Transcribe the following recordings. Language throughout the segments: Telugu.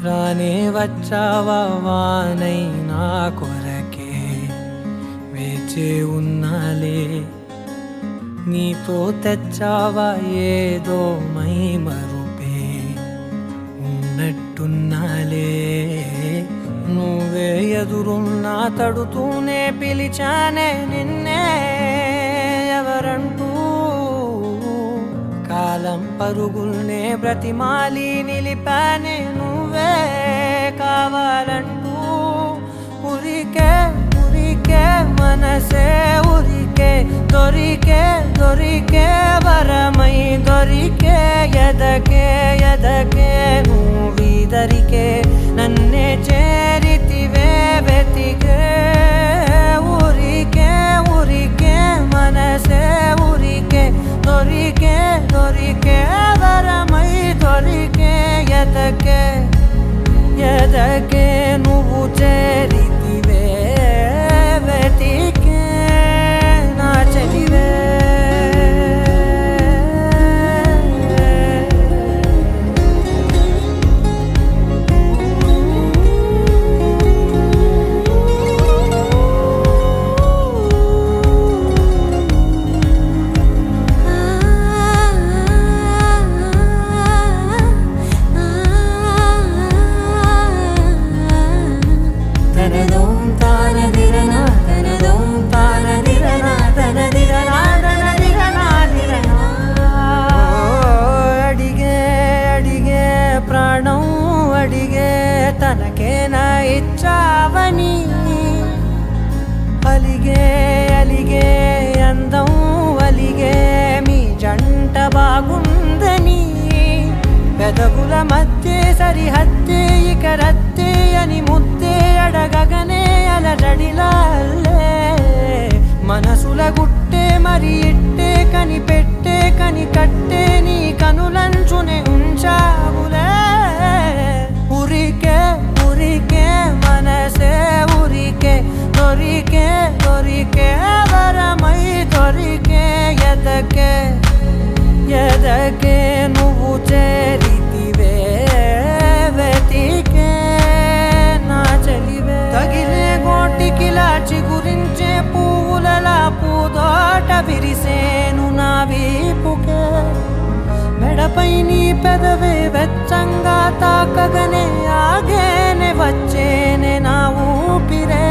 రానే వచ్చావా వానై నా కొరకే వేచే ఉన్నాలే, నీతో తెచ్చావా ఏదో మై మరుపే ఉన్నట్టున్నాలే. నువ్వే ఎదురున్నా తడుతూనే పిలిచానే నిన్నే ఎవరంటూ, కాలం పరుగుల్నే బ్రతిమాలి నిలిపానే నువ్వే కావాలంటూ. ఉరికే ఉరికే మనసే ఉరికే, దొరికే దొరికే వరమై దొరికే, ఎదకే ఎదకే నువ్విదరికే నన్నే చేరితివే వెతికే. ఉరికే ఉరికే మనసే ఉరికే, దొరికే దొరికే వరమై దొరికే, ఎదకే ఎదకే నువ్వు చేరితివే వెతికే నా చెలివే. తనకేనా ఇచ్చావని అలిగే అలిగే అందం అలిగే మీ జంట బాగుందని, పెదవుల మధ్య సరిహద్దే ఇక రద్దే అని ముద్దే అడగగనే అలజడిలా అల్లే. మనసుల గుట్టే మరి ఇట్టే కనిపెట్టే కని కట్టే నీ కనులంచునే ఉంచావులే. ఉరికే ఉరికే మనసే ఉరికే, దొరికే దొరికే వరమై దొరికే, ఎదకే ఎదకే నువ్వు చేరితివే వెతికే నా చెలివే. తగిలే గోటికిలా చిగురించే పువ్వులలా పూదోట విరిసేను నా వీపుకే, మెడపై నీ పెదవే వెచ్చంగా తాకగనే ఆగేనే వచ్చేనే నా ఊపిరే.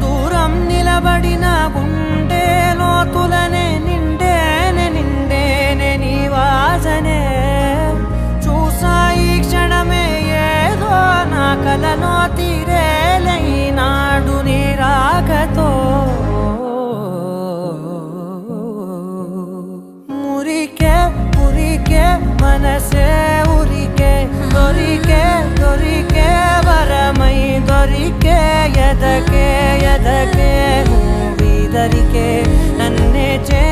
దూరం నిలబడిన గుండె లోతులనే నిండేనే నిండేనే నీ వాసనే. చూసా ఈ క్షణమే ఏదో నా కలలో తీరేలే నాడు నీ రాకతో. మురికే ఉరికే మనసే ఉరికే, దొరికే దొరికే వరమై దొరికే, ఎదకే ఎదకే నువ్విదరికే నన్నే చే